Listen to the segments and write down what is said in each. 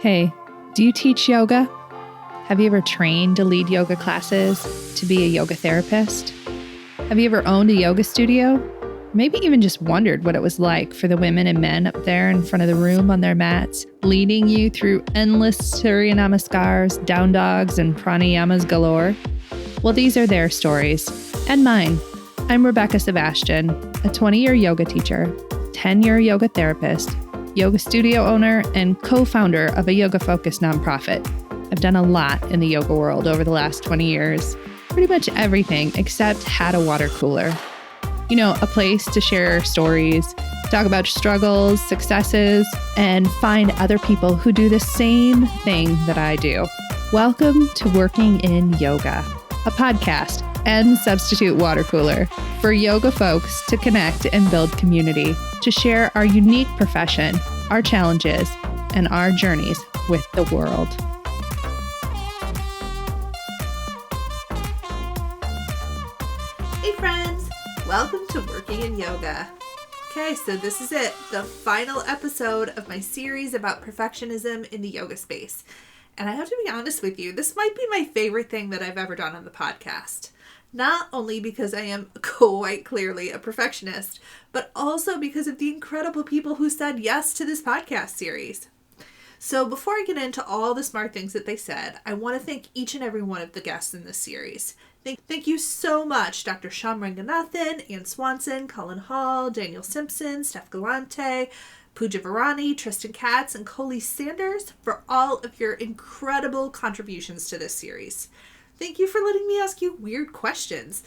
Hey, do you teach yoga? Have you ever trained to lead yoga classes, to be a yoga therapist? Have you ever owned a yoga studio? Maybe even just wondered what it was like for the women and men up there in front of the room on their mats, leading you through endless Surya Namaskars, down dogs, and pranayamas galore? Well, these are their stories, and mine. I'm Rebecca Sebastian, a 20-year yoga teacher, 10-year yoga therapist, yoga studio owner, and co-founder of a yoga-focused nonprofit. I've done a lot in the yoga world over the last 20 years. Pretty much everything except had a water cooler. You know, a place to share stories, talk about struggles, successes, and find other people who do the same thing that I do. Welcome to Working in Yoga, a podcast and substitute water cooler for yoga folks to connect and build community, to share our unique profession, our challenges, and our journeys with the world. Hey friends, welcome to Working in Yoga. Okay, so this is it, the final episode of my series about perfectionism in the yoga space. And I have to be honest with you, this might be my favorite thing that I've ever done on the podcast. Not only because I am quite clearly a perfectionist, but also because of the incredible people who said yes to this podcast series. So before I get into all the smart things that they said, I want to thank each and every one of the guests in this series. Thank you so much, Dr. Shyam Ranganathan, Ann Swanson, Colin Hall, Daniel Simpson, Steff Gallante, Pooja Virani, Tristan Katz, and Colice for all of your incredible contributions to this series. Thank you for letting me ask you weird questions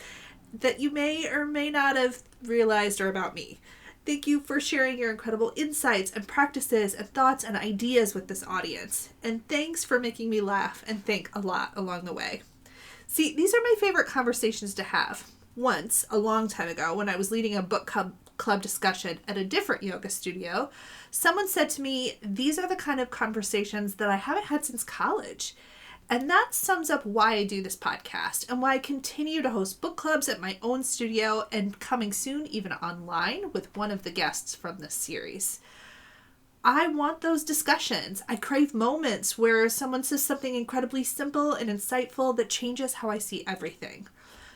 that you may or may not have realized are about me. Thank you for sharing your incredible insights and practices and thoughts and ideas with this audience. And thanks for making me laugh and think a lot along the way. See, these are my favorite conversations to have. Once, a long time ago, when I was leading a book club discussion at a different yoga studio, someone said to me, these are the kind of conversations that I haven't had since college. And that sums up why I do this podcast and why I continue to host book clubs at my own studio and coming soon even online with one of the guests from this series. I want those discussions. I crave moments where someone says something incredibly simple and insightful that changes how I see everything.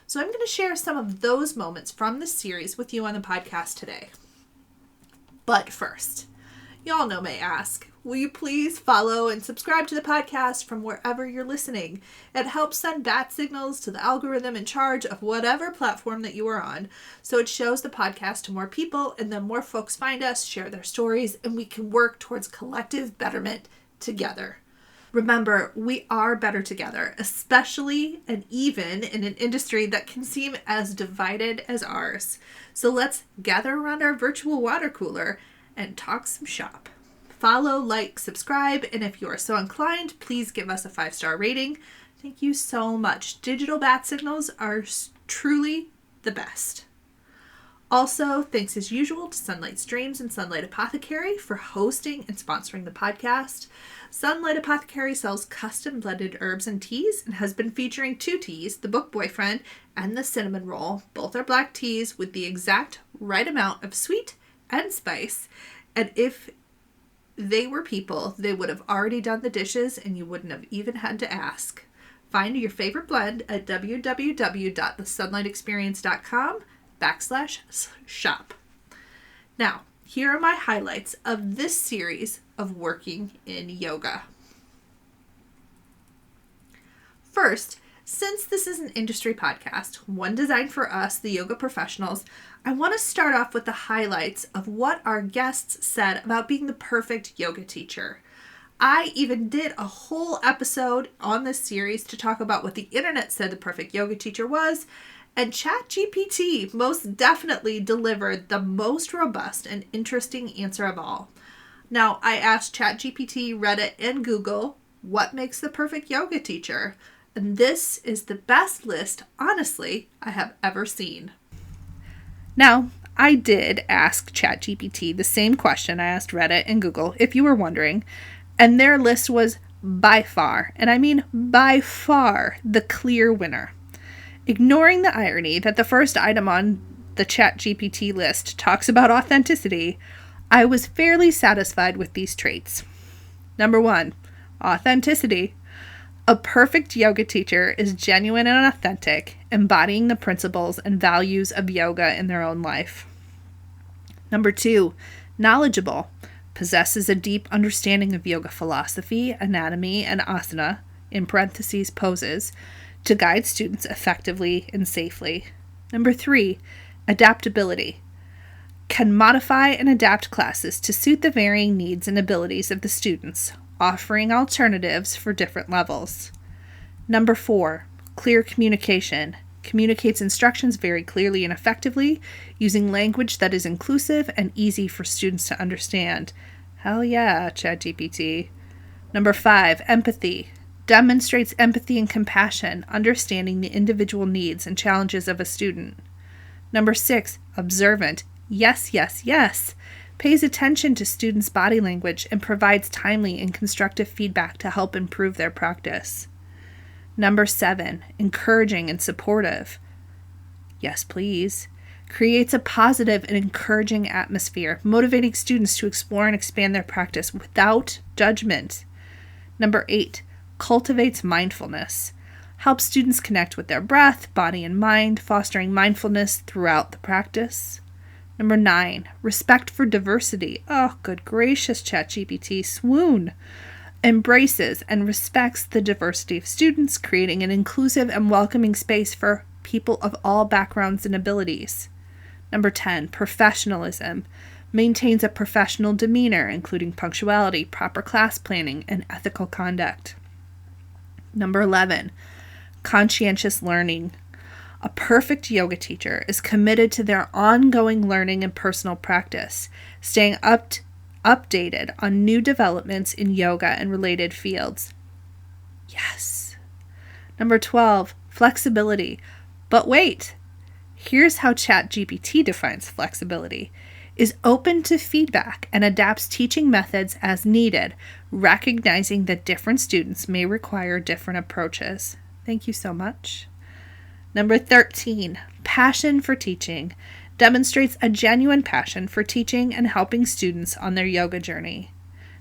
So I'm going to share some of those moments from this series with you on the podcast today. But first, y'all know may ask, will you please follow and subscribe to the podcast from wherever you're listening? It helps send bat signals to the algorithm in charge of whatever platform that you are on, so it shows the podcast to more people, and then more folks find us, share their stories, and we can work towards collective betterment together. Remember, we are better together, especially and even in an industry that can seem as divided as ours. So let's gather around our virtual water cooler and talk some shop. Follow, like, subscribe, and if you are so inclined, please give us a 5-star rating. Thank you so much. Digital bat signals are truly the best. Also, thanks as usual to Sunlight Streams and Sunlight Apothecary for hosting and sponsoring the podcast. Sunlight Apothecary sells custom blended herbs and teas and has been featuring 2 teas, the Book Boyfriend and the Cinnamon Roll. Both are black teas with the exact right amount of sweet and spice. And if they were people, they would have already done the dishes and you wouldn't have even had to ask. Find your favorite blend at www.thesunlightexperience.com/shop. Now, here are my highlights of this series of Working in Yoga. First, since this is an industry podcast, one designed for us, the yoga professionals, I want to start off with the highlights of what our guests said about being the perfect yoga teacher. I even did a whole episode on this series to talk about what the internet said the perfect yoga teacher was, and ChatGPT most definitely delivered the most robust and interesting answer of all. Now, I asked ChatGPT, Reddit, and Google, what makes the perfect yoga teacher? And this is the best list, honestly, I have ever seen. Now, I did ask ChatGPT the same question I asked Reddit and Google, if you were wondering, and their list was by far, and I mean by far, the clear winner. Ignoring the irony that the first item on the ChatGPT list talks about authenticity, I was fairly satisfied with these traits. Number 1, Authenticity. A perfect yoga teacher is genuine and authentic, embodying the principles and values of yoga in their own life. Number 2, knowledgeable. Possesses a deep understanding of yoga philosophy, anatomy, and asana, in parentheses, poses, to guide students effectively and safely. Number 3, adaptability. Can modify and adapt classes to suit the varying needs and abilities of the students, offering alternatives for different levels. Number 4, clear communication. Communicates instructions very clearly and effectively, using language that is inclusive and easy for students to understand. Hell yeah, ChatGPT. Number 5, empathy. Demonstrates empathy and compassion, understanding the individual needs and challenges of a student. Number 6, observant. Yes, yes, yes. Pays attention to students' body language and provides timely and constructive feedback to help improve their practice. Number 7, encouraging and supportive. Yes, please. Creates a positive and encouraging atmosphere, motivating students to explore and expand their practice without judgment. Number 8, cultivates mindfulness. Helps students connect with their breath, body, and mind, fostering mindfulness throughout the practice. Number 9, respect for diversity. Oh, good gracious, ChatGPT, swoon. Embraces and respects the diversity of students, creating an inclusive and welcoming space for people of all backgrounds and abilities. Number 10, professionalism. Maintains a professional demeanor, including punctuality, proper class planning, and ethical conduct. Number 11, conscientious learning. A perfect yoga teacher is committed to their ongoing learning and personal practice, staying updated on new developments in yoga and related fields. Yes. Number 12, flexibility. But wait, here's how ChatGPT defines flexibility. Is open to feedback and adapts teaching methods as needed, recognizing that different students may require different approaches. Thank you so much. Number 13, passion for teaching. Demonstrates a genuine passion for teaching and helping students on their yoga journey.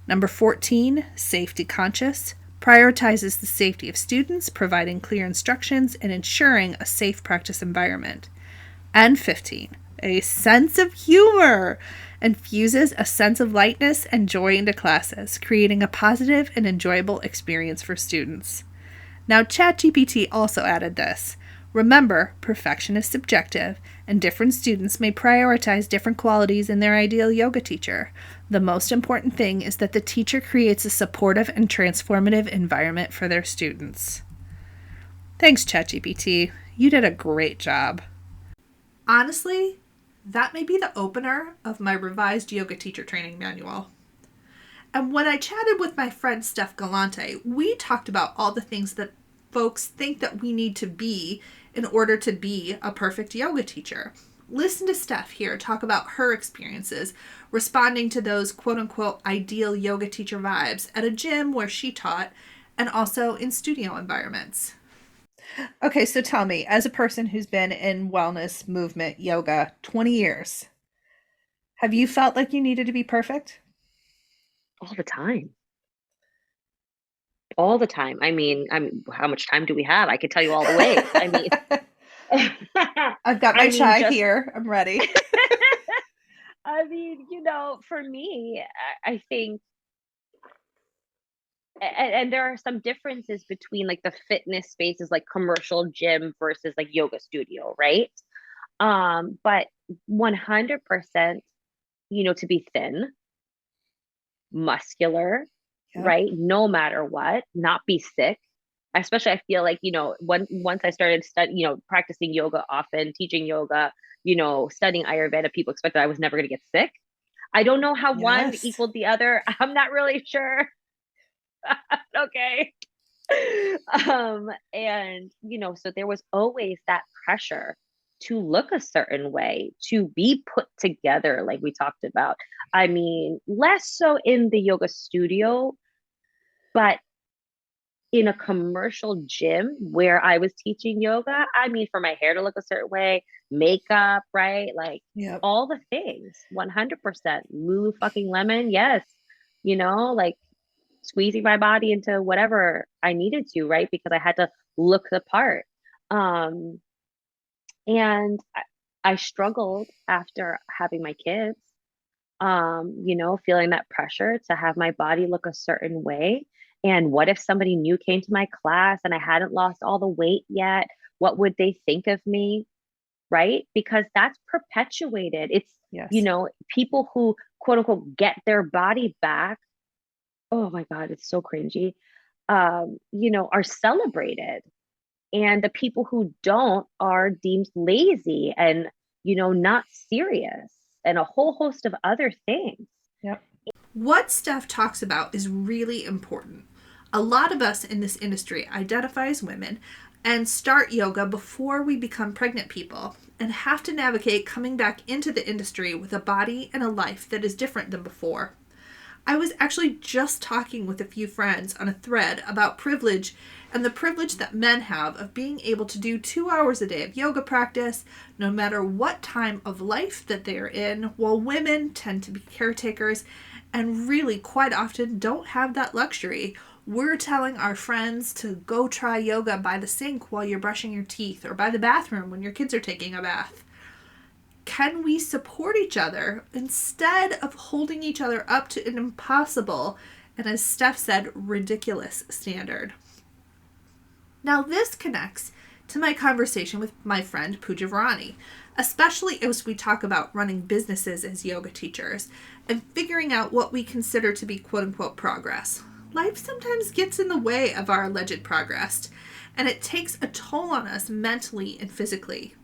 Number 14, safety conscious. Prioritizes the safety of students, providing clear instructions and ensuring a safe practice environment. And 15, a sense of humor. Infuses a sense of lightness and joy into classes, creating a positive and enjoyable experience for students. Now, ChatGPT also added this. Remember, perfection is subjective, and different students may prioritize different qualities in their ideal yoga teacher. The most important thing is that the teacher creates a supportive and transformative environment for their students. Thanks, ChatGPT. You did a great job. Honestly, that may be the opener of my revised yoga teacher training manual. And when I chatted with my friend Steff Gallante, we talked about all the things that folks think that we need to be in order to be a perfect yoga teacher. Listen to Steff here talk about her experiences responding to those quote-unquote ideal yoga teacher vibes at a gym where she taught and also in studio environments. Okay, so tell me, as a person who's been in wellness movement yoga 20 years, have you felt like you needed to be perfect? All the time. All the time. I mean, how much time do we have? I could tell you all the ways. I mean, I've got my I mean, chai just, here. I'm ready. I mean, for me, I think, and there are some differences between like the fitness spaces, like commercial gym versus like yoga studio, right? But 100%, to be thin, muscular, Yep. right? No matter what, not be sick. Especially, I feel like, once I started practicing yoga often, teaching yoga, studying Ayurveda, people expected I was never going to get sick. I don't know how one Yes. equaled the other. I'm not really sure. Okay. And, so there was always that pressure to look a certain way, to be put together, like we talked about. I mean, less so in the yoga studio, but in a commercial gym where I was teaching yoga, I mean, for my hair to look a certain way, makeup, right? Like Yep. all the things, 100%. Lulu fucking lemon, yes. Like squeezing my body into whatever I needed to, right? Because I had to look the part. Um, and I struggled after having my kids, feeling that pressure to have my body look a certain way. And what if somebody new came to my class and I hadn't lost all the weight yet? What would they think of me? Right? Because that's perpetuated. It's, Yes. people who quote unquote get their body back. Oh my God, it's so cringy. Are celebrated. And the people who don't are deemed lazy and, not serious and a whole host of other things. Yep. What Steff talks about is really important. A lot of us in this industry identify as women and start yoga before we become pregnant people and have to navigate coming back into the industry with a body and a life that is different than before. I was actually just talking with a few friends on a thread about privilege and the privilege that men have of being able to do 2 hours a day of yoga practice, no matter what time of life that they're in, while women tend to be caretakers and really quite often don't have that luxury. We're telling our friends to go try yoga by the sink while you're brushing your teeth or by the bathroom when your kids are taking a bath. Can we support each other instead of holding each other up to an impossible and, as Steff said, ridiculous standard? Now this connects to my conversation with my friend Pooja Virani, especially as we talk about running businesses as yoga teachers and figuring out what we consider to be quote-unquote progress. Life sometimes gets in the way of our alleged progress, and it takes a toll on us mentally and physically.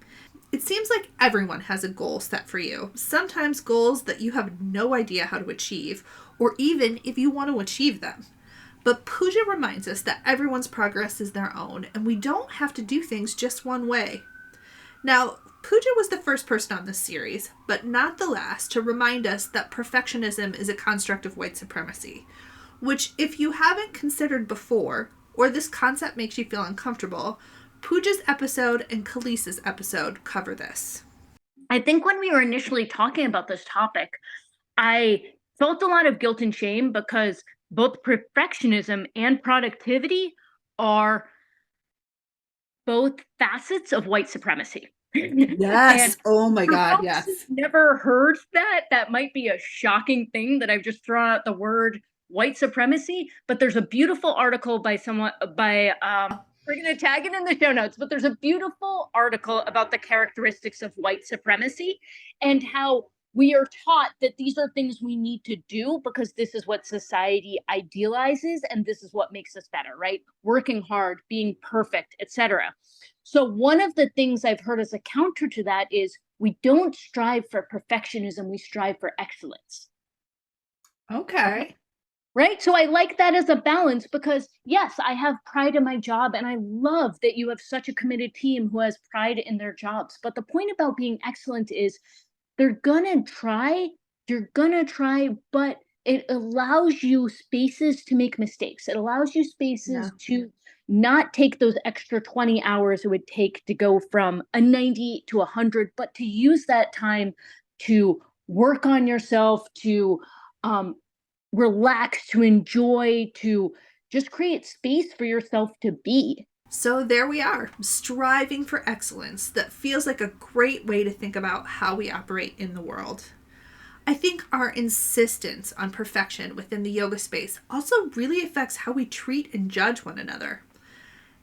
It seems like everyone has a goal set for you, sometimes goals that you have no idea how to achieve, or even if you want to achieve them. But Pooja reminds us that everyone's progress is their own, and we don't have to do things just one way. Now, Pooja was the first person on this series, but not the last, to remind us that perfectionism is a construct of white supremacy, which, if you haven't considered before, or this concept makes you feel uncomfortable, Pooja's episode and Colice's episode cover this. I think when we were initially talking about this topic, I felt a lot of guilt and shame because both perfectionism and productivity are both facets of white supremacy. Yes. Oh my God. Yes. Never heard that. That might be a shocking thing that I've just thrown out the word white supremacy, but there's a beautiful article by we're going to tag it in the show notes, but there's a beautiful article about the characteristics of white supremacy and how we are taught that these are things we need to do because this is what society idealizes and this is what makes us better, right? Working hard, being perfect, etc. So one of the things I've heard as a counter to that is we don't strive for perfectionism, we strive for excellence. Okay. Right? So I like that as a balance because, yes, I have pride in my job and I love that you have such a committed team who has pride in their jobs. But the point about being excellent is you're gonna try, but it allows you spaces to make mistakes. It allows you spaces to not take those extra 20 hours it would take to go from a 90 to 100, but to use that time to work on yourself, to relax, to enjoy, to just create space for yourself to be. So there we are, striving for excellence. That feels like a great way to think about how we operate in the world. I think our insistence on perfection within the yoga space also really affects how we treat and judge one another.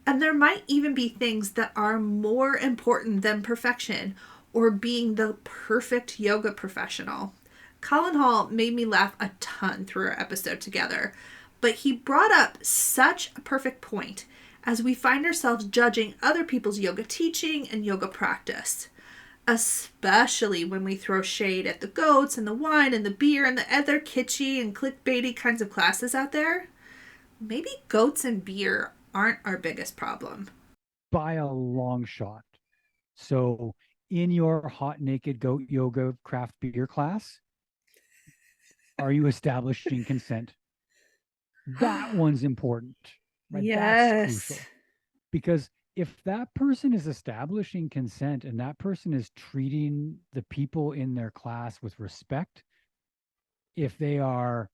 And there might even be things that are more important than perfection or being the perfect yoga professional. Colin Hall made me laugh a ton through our episode together, but he brought up such a perfect point as we find ourselves judging other people's yoga teaching and yoga practice, especially when we throw shade at the goats and the wine and the beer and the other kitschy and clickbaity kinds of classes out there. Maybe goats and beer aren't our biggest problem. By a long shot. So in your hot naked goat yoga craft beer class, are you establishing consent? That one's important, right? Yes. That's crucial. Because if that person is establishing consent and that person is treating the people in their class with respect, if they are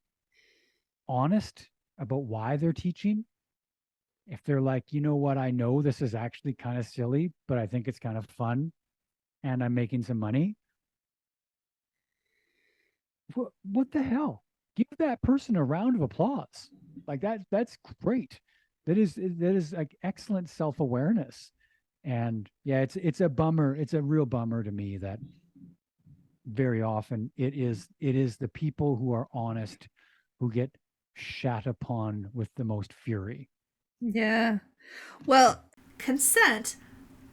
honest about why they're teaching. If they're like, you know what, I know this is actually kind of silly, but I think it's kind of fun and I'm making some money. What the hell? Give that person a round of applause. Like that's great. That is like excellent self-awareness. And yeah, it's a bummer. It's a real bummer to me that very often it is the people who are honest who get shat upon with the most fury. Yeah. Well, consent,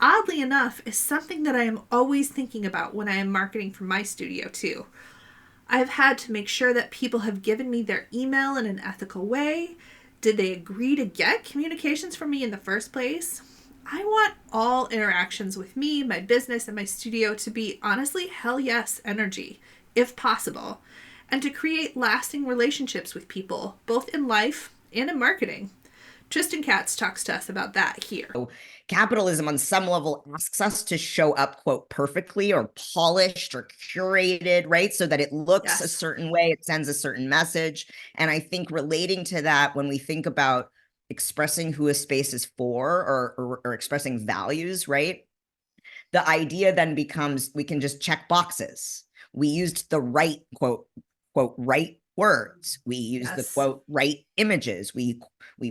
oddly enough, is something that I am always thinking about when I am marketing for my studio, too. I've had to make sure that people have given me their email in an ethical way. Did they agree to get communications from me in the first place? I want all interactions with me, my business, and my studio to be honestly hell yes energy, if possible, and to create lasting relationships with people, both in life and in marketing. Tristan Katz talks to us about that here. Capitalism on some level asks us to show up, quote, perfectly or polished or curated, right? So that it looks a certain way, it sends a certain message. And I think relating to that, when we think about expressing who a space is for or expressing values, right? The idea then becomes we can just check boxes. We used the right, quote, right words. We use the quote right images. We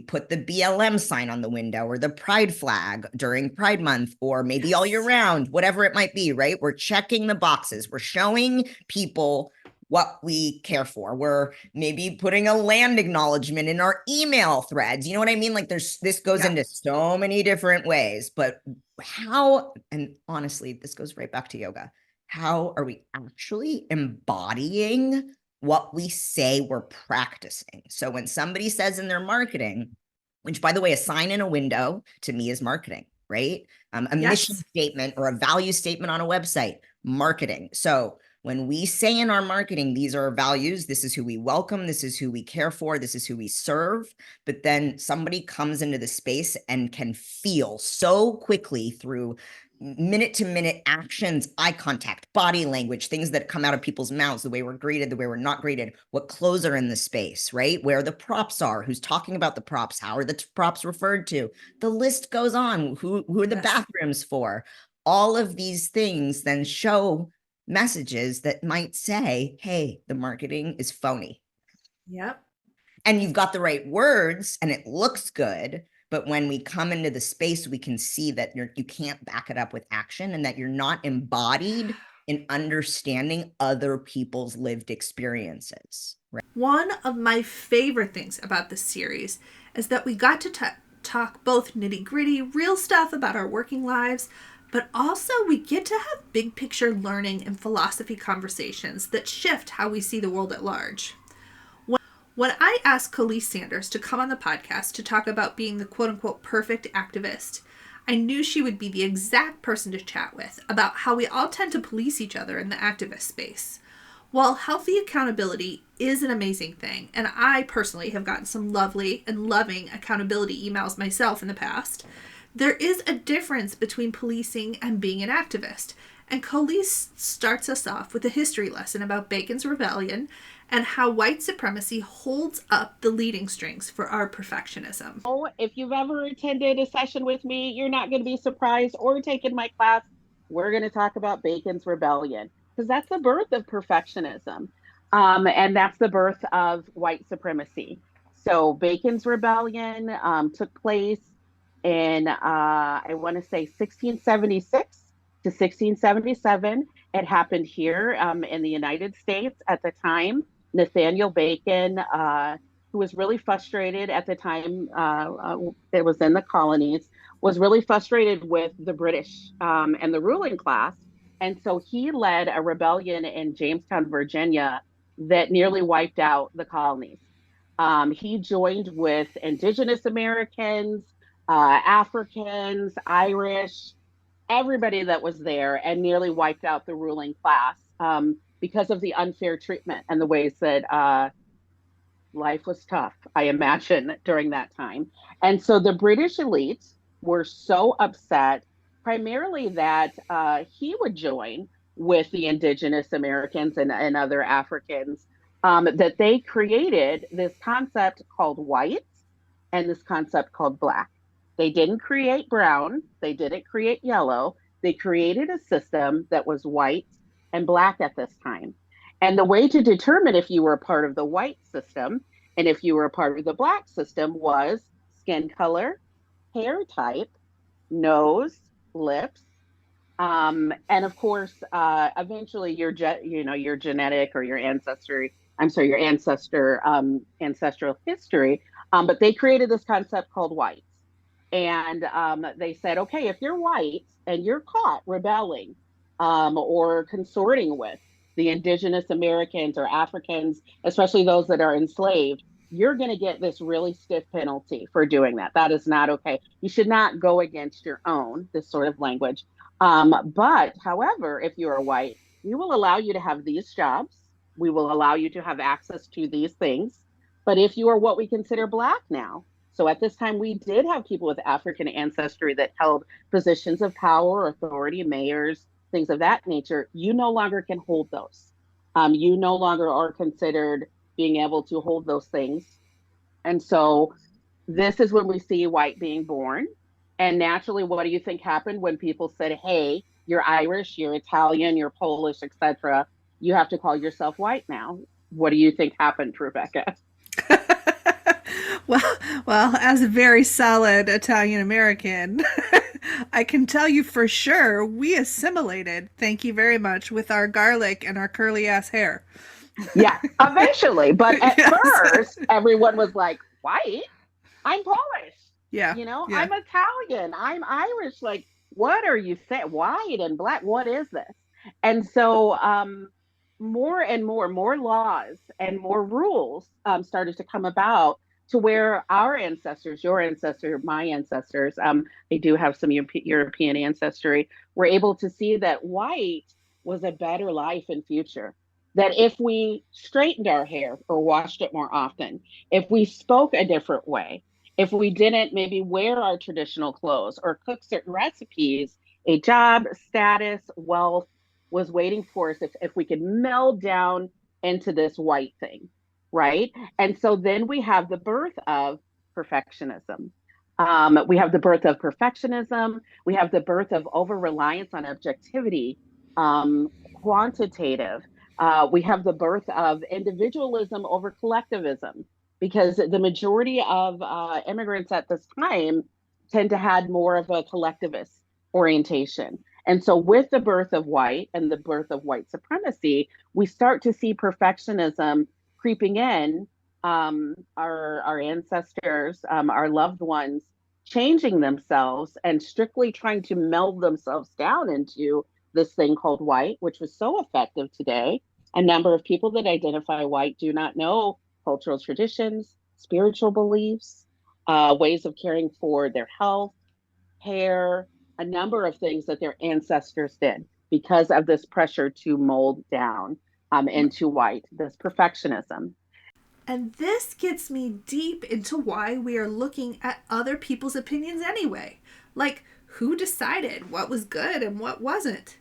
put the BLM sign on the window or the pride flag during Pride Month or maybe all year round, whatever it might be, right? We're checking the boxes. We're showing people what we care for. We're maybe putting a land acknowledgement in our email threads. You know what I mean? Like this goes into so many different ways, but how, and honestly, this goes right back to yoga. How are we actually embodying what we say we're practicing? So when somebody says in their marketing, which by the way, a sign in a window to me is marketing, right? A mission statement or a value statement on a website, marketing. So when we say in our marketing, these are our values, this is who we welcome, this is who we care for, this is who we serve, but then somebody comes into the space and can feel so quickly through minute-to-minute actions, eye contact, body language, things that come out of people's mouths, the way we're greeted, the way we're not greeted, what clothes are in the space, right? Where the props are, who's talking about the props, how are the props referred to? The list goes on, who are the bathrooms for? All of these things then show messages that might say, hey, the marketing is phony. Yep. And you've got the right words and it looks good. But when we come into the space, we can see that you can't back it up with action and that you're not embodied in understanding other people's lived experiences. Right? One of my favorite things about this series is that we got to talk both nitty-gritty, real stuff about our working lives, but also we get to have big picture learning and philosophy conversations that shift how we see the world at large. When I asked Colice Sanders to come on the podcast to talk about being the quote-unquote perfect activist, I knew she would be the exact person to chat with about how we all tend to police each other in the activist space. While healthy accountability is an amazing thing, and I personally have gotten some lovely and loving accountability emails myself in the past, there is a difference between policing and being an activist. And Colice starts us off with a history lesson about Bacon's Rebellion and how white supremacy holds up the leading strings for our perfectionism. Oh, if you've ever attended a session with me, you're not going to be surprised, or taken my class. We're going to talk about Bacon's Rebellion, because that's the birth of perfectionism. And that's the birth of white supremacy. So Bacon's Rebellion took place in, I want to say 1676 to 1677. It happened here in the United States at the time. Nathaniel Bacon, who was really frustrated at the time, it was in the colonies, was really frustrated with the British and the ruling class. And so he led a rebellion in Jamestown, Virginia, that nearly wiped out the colonies. He joined with Indigenous Americans, Africans, Irish, everybody that was there, and nearly wiped out the ruling class because of the unfair treatment and the ways that life was tough, I imagine, during that time. And so the British elites were so upset, primarily that he would join with the Indigenous Americans and other Africans that they created this concept called white and this concept called black. They didn't create brown, they didn't create yellow. They created a system that was white and black at this time. And the way to determine if you were a part of the white system and if you were a part of the black system was skin color, hair type, nose, lips, and of course, eventually your your genetic or your ancestry. I'm sorry, your ancestral history. But they created this concept called whites, and they said, okay, if you're white and you're caught rebelling or consorting with the indigenous Americans or Africans, especially those that are enslaved, you're going to get this really stiff penalty for doing that. That is not okay. You should not go against your own, this sort of language. But however, if you are white, we will allow you to have these jobs. We will allow you to have access to these things. But if you are what we consider black now, so at this time, we did have people with African ancestry that held positions of power, authority, mayors, things of that nature. You no longer can hold those. You no longer are considered being able to hold those things. And so this is when we see white being born. And naturally, what do you think happened when people said, hey, you're Irish, you're Italian, you're Polish, etc. You have to call yourself white now. What do you think happened, Rebecca? Well, as a very solid Italian American, I can tell you for sure we assimilated, thank you very much, with our garlic and our curly ass hair. Yeah, eventually. But at Yes. first, everyone was like, white? I'm Polish. Yeah. Yeah. I'm Italian. I'm Irish. Like, what are you saying? White and black? What is this? And so more and more laws and more rules started to come about to where our ancestors, your ancestor, my ancestors, they do have some European ancestry, were able to see that white was a better life and future. That if we straightened our hair or washed it more often, if we spoke a different way, if we didn't maybe wear our traditional clothes or cook certain recipes, a job, status, wealth was waiting for us if we could meld down into this white thing, right? And so then we have the birth of perfectionism. We have the birth of perfectionism. We have the birth of over-reliance on objectivity, quantitative. We have the birth of individualism over collectivism, because the majority of immigrants at this time tend to have more of a collectivist orientation. And so with the birth of white and the birth of white supremacy, we start to see perfectionism creeping in, our ancestors, our loved ones changing themselves and strictly trying to meld themselves down into this thing called white, which was so effective today. A number of people that identify white do not know cultural traditions, spiritual beliefs, ways of caring for their health, hair, a number of things that their ancestors did because of this pressure to mold down into white, this perfectionism. And this gets me deep into why we are looking at other people's opinions anyway. Like, who decided what was good and what wasn't?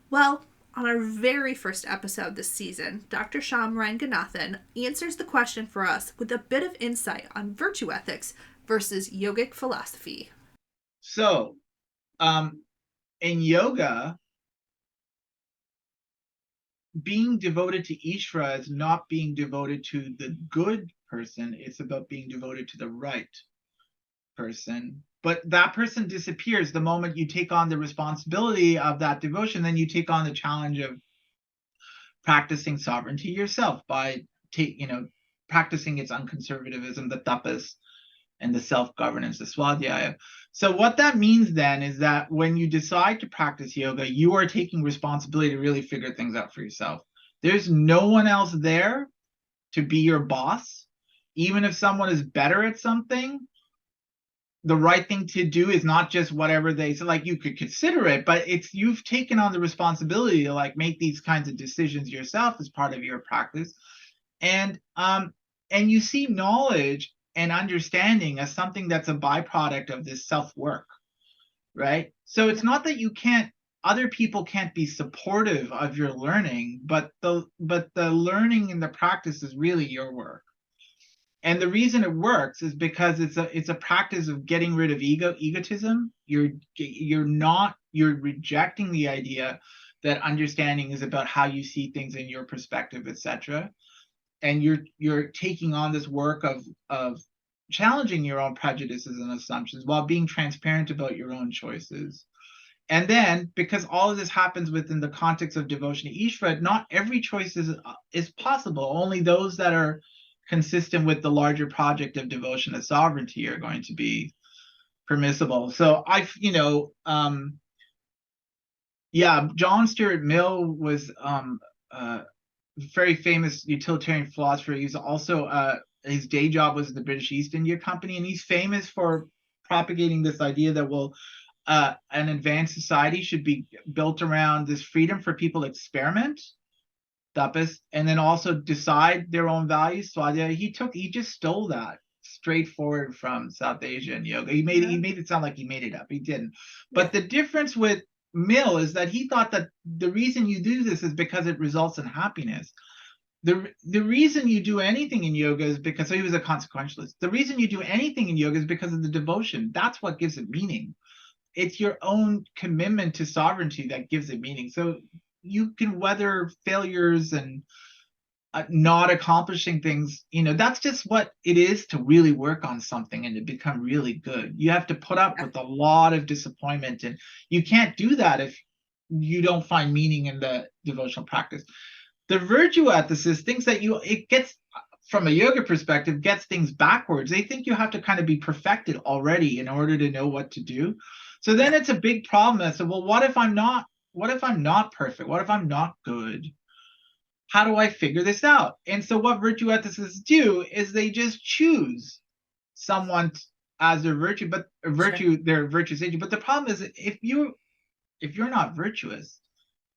Well, on our very first episode this season, Dr. Shyam Ranganathan answers the question for us with a bit of insight on virtue ethics versus yogic philosophy. So, in yoga, being devoted to Ishvara is not being devoted to the good person. It's about being devoted to the right person. But that person disappears the moment you take on the responsibility of that devotion. Then you take on the challenge of practicing sovereignty yourself by practicing its unconservatism, the tapas, and the self-governance, the swadhyaya. So what that means then is that when you decide to practice yoga, you are taking responsibility to really figure things out for yourself. There's no one else there to be your boss. Even if someone is better at something, the right thing to do is not just whatever they say. Like, you could consider it, but it's you've taken on the responsibility to like make these kinds of decisions yourself as part of your practice. And you see knowledge and understanding as something that's a byproduct of this self-work, right? So it's not that you can't other people can't be supportive of your learning, but the learning and the practice is really your work. And the reason it works is because it's a practice of getting rid of egotism. You're rejecting the idea that understanding is about how you see things in your perspective, etc. And you're taking on this work of challenging your own prejudices and assumptions while being transparent about your own choices. And then, because all of this happens within the context of devotion to Ishvara, not every choice is possible. Only those that are consistent with the larger project of devotion to sovereignty are going to be permissible. So John Stuart Mill was a very famous utilitarian philosopher. He's also his day job was the British East India Company, and he's famous for propagating this idea that an advanced society should be built around this freedom for people to experiment, tapas, and then also decide their own values. So he just stole that straightforward from South Asian yoga. He made it sound like he made it up. He didn't. But the difference with Mill is that he thought that the reason you do this is because it results in happiness. The reason you do anything in yoga is because, so he was a consequentialist. The reason you do anything in yoga is because of the devotion. That's what gives it meaning. It's your own commitment to sovereignty that gives it meaning. So you can weather failures and not accomplishing things. That's just what it is to really work on something and to become really good. You have to put up with a lot of disappointment, and you can't do that if you don't find meaning in the devotional practice. The virtue ethicist thinks that it gets, from a yoga perspective, gets things backwards. They think you have to kind of be perfected already in order to know what to do. So then it's a big problem. So, well, what if I'm not perfect? What if I'm not good? How do I figure this out? And so what virtue ethicists do is they just choose someone as their virtue, their virtuous agent. But the problem is, if you're not virtuous,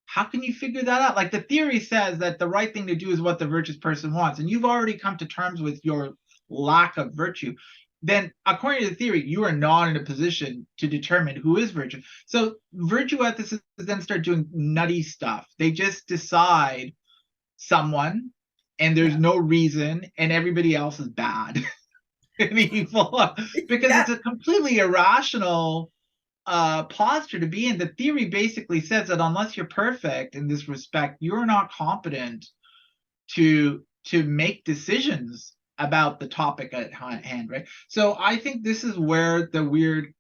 how can you figure that out? Like, the theory says that the right thing to do is what the virtuous person wants, and you've already come to terms with your lack of virtue. Then, according to the theory, you are not in a position to determine who is virtuous. So virtue ethicists then start doing nutty stuff. They just decide someone, and there's no reason, and everybody else is bad and evil, because it's a completely irrational posture to be in. The theory basically says that unless you're perfect in this respect, you're not competent to make decisions about the topic at hand, right? So I think this is where the weird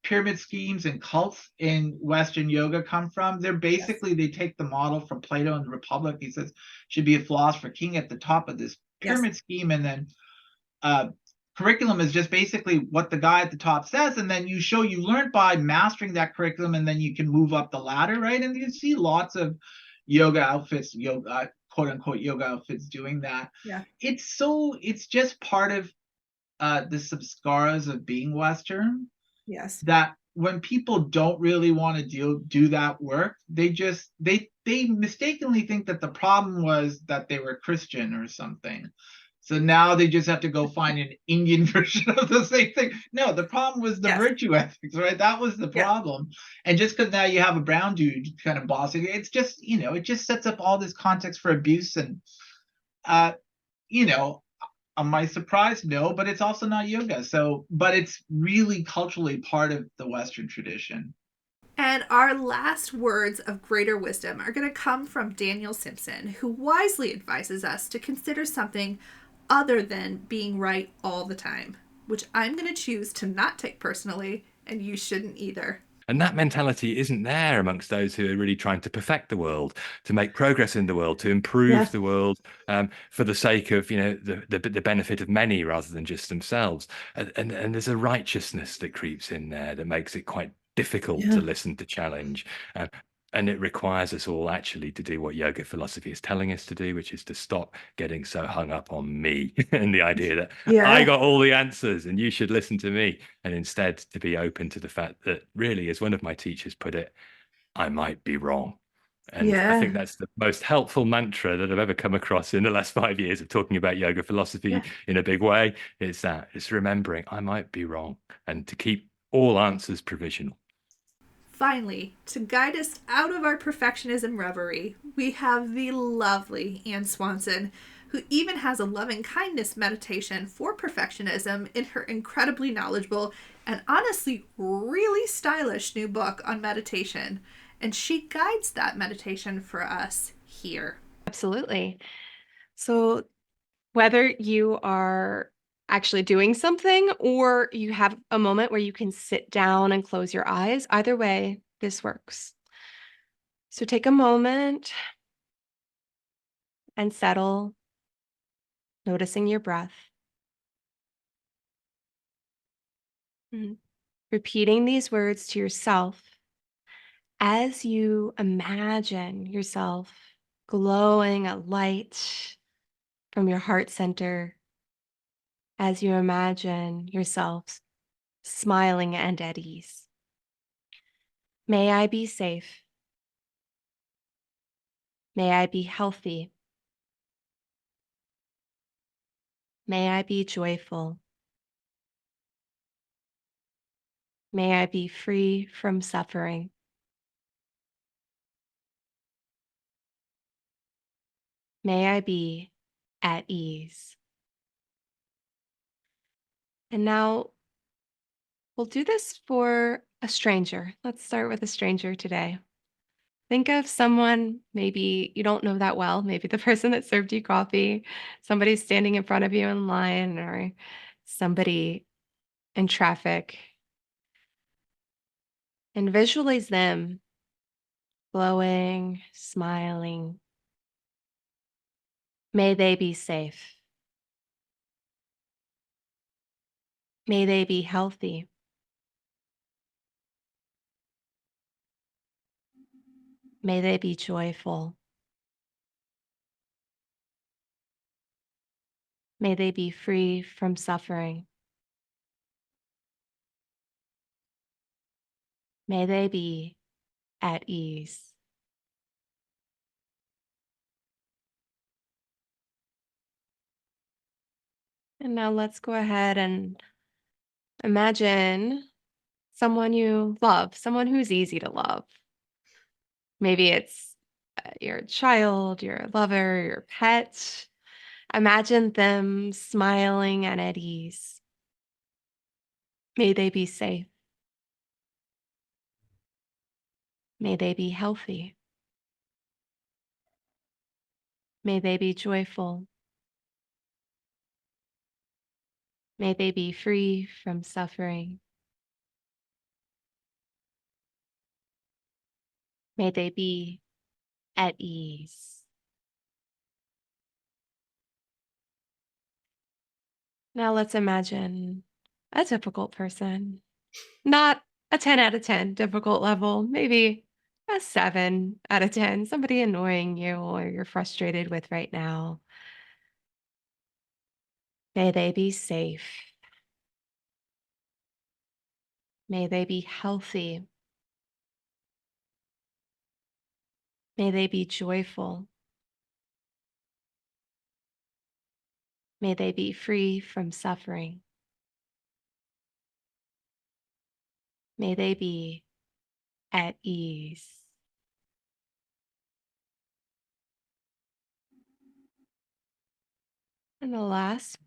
pyramid schemes and cults in Western yoga come from. They're basically, they take the model from Plato and the Republic. He says should be a philosopher king at the top of this pyramid scheme, and then curriculum is just basically what the guy at the top says, and then you learn by mastering that curriculum, and then you can move up the ladder, right? And you see lots of yoga outfits, quote unquote yoga outfits doing that. It's just part of the samskaras of being Western. That when people don't really want to do that work, they mistakenly think that the problem was that they were Christian or something. So now they just have to go find an Indian version of the same thing. No, the problem was the virtue ethics, right? That was the problem. And just because now you have a brown dude kind of bossing, it's just, it just sets up all this context for abuse. And, am I surprised? No, but it's also not yoga. So, but it's really culturally part of the Western tradition. And our last words of greater wisdom are going to come from Daniel Simpson, who wisely advises us to consider something other than being right all the time, which I'm going to choose to not take personally, and you shouldn't either. And that mentality isn't there amongst those who are really trying to perfect the world, to make progress in the world, to improve the world for the sake of, the benefit of many rather than just themselves. And there's a righteousness that creeps in there that makes it quite difficult to listen to challenge. And it requires us all actually to do what yoga philosophy is telling us to do, which is to stop getting so hung up on me and the idea that I got all the answers and you should listen to me. And instead to be open to the fact that really, as one of my teachers put it, I might be wrong. And I think that's the most helpful mantra that I've ever come across in the last 5 years of talking about yoga philosophy in a big way. It's remembering I might be wrong and to keep all answers provisional. finally, to guide us out of our perfectionism reverie, we have the lovely Anne Swanson, who even has a loving kindness meditation for perfectionism in her incredibly knowledgeable and honestly really stylish new book on meditation. And she guides that meditation for us here. Absolutely. So whether you are actually doing something or you have a moment where you can sit down and close your eyes, either way, this works. So take a moment and settle, noticing your breath. Repeating these words to yourself as you imagine yourself glowing a light from your heart center, as you imagine yourself smiling and at ease. May I be safe. May I be healthy. May I be joyful. May I be free from suffering. May I be at ease. And now we'll do this for a stranger. Let's start with a stranger today. Think of someone maybe you don't know that well, maybe the person that served you coffee, somebody standing in front of you in line, or somebody in traffic. And visualize them glowing, smiling. May they be safe. May they be healthy. May they be joyful. May they be free from suffering. May they be at ease. And now let's go ahead and imagine someone you love, someone who's easy to love. Maybe it's your child, your lover, your pet. Imagine them smiling and at ease. May they be safe. May they be healthy. May they be joyful. May they be free from suffering. May they be at ease. Now let's imagine a difficult person, not a 10 out of 10 difficult level, maybe a 7 out of 10, somebody annoying you or you're frustrated with right now. May they be safe. May they be healthy. May they be joyful. May they be free from suffering. May they be at ease. And the last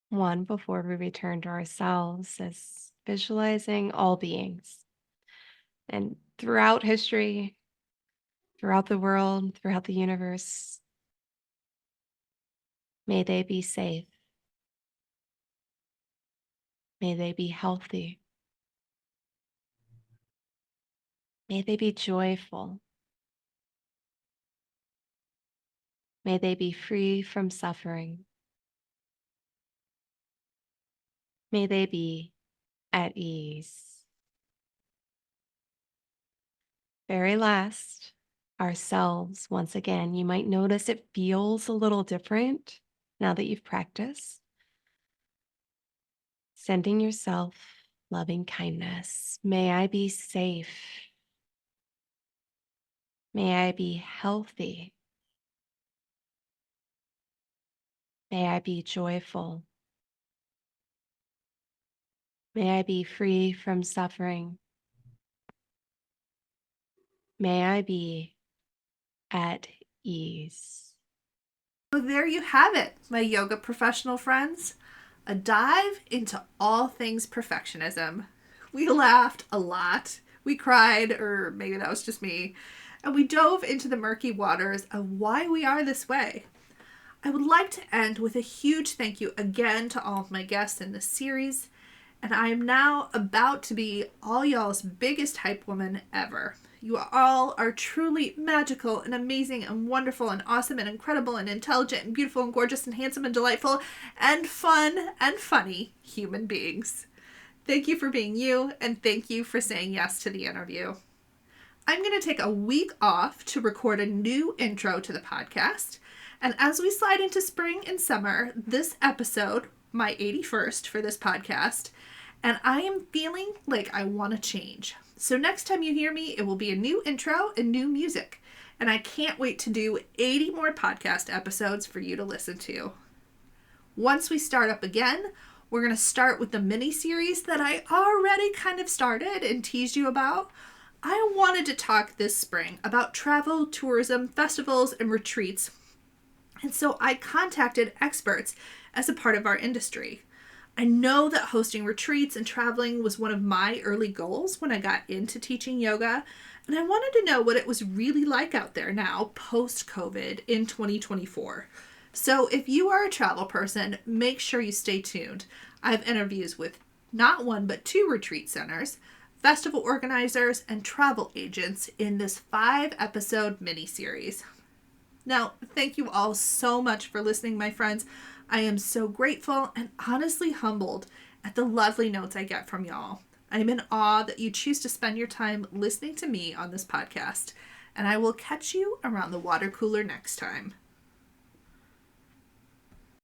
one before we return to ourselves is visualizing all beings. And throughout history, throughout the world, throughout the universe, may they be safe. May they be healthy. May they be joyful. May they be free from suffering. May they be at ease. Very last, ourselves. Once again, you might notice it feels a little different now that you've practiced. Sending yourself loving kindness. May I be safe. May I be healthy. May I be joyful. May I be free from suffering. May I be at ease. So there you have it, my yoga professional friends. A dive into all things perfectionism. We laughed a lot. We cried, or maybe that was just me. And we dove into the murky waters of why we are this way. I would like to end with a huge thank you again to all of my guests in this series. And I am now about to be all y'all's biggest hype woman ever. You all are truly magical and amazing and wonderful and awesome and incredible and intelligent and beautiful and gorgeous and handsome and delightful and fun and funny human beings. Thank you for being you, and thank you for saying yes to the interview. I'm going to take a week off to record a new intro to the podcast. And as we slide into spring and summer, this episode, my 81st for this podcast, and I am feeling like I want to change. So next time you hear me, it will be a new intro and new music. And I can't wait to do 80 more podcast episodes for you to listen to. Once we start up again, we're going to start with the mini-series that I already kind of started and teased you about. I wanted to talk this spring about travel, tourism, festivals, and retreats. And so I contacted experts as a part of our industry. I know that hosting retreats and traveling was one of my early goals when I got into teaching yoga, and I wanted to know what it was really like out there now, post-COVID in 2024. So if you are a travel person, make sure you stay tuned. I have interviews with not one, but 2 retreat centers, festival organizers, and travel agents in this 5-episode mini-series. Now, thank you all so much for listening, my friends. I am so grateful and honestly humbled at the lovely notes I get from y'all. I'm in awe that you choose to spend your time listening to me on this podcast, and I will catch you around the water cooler next time.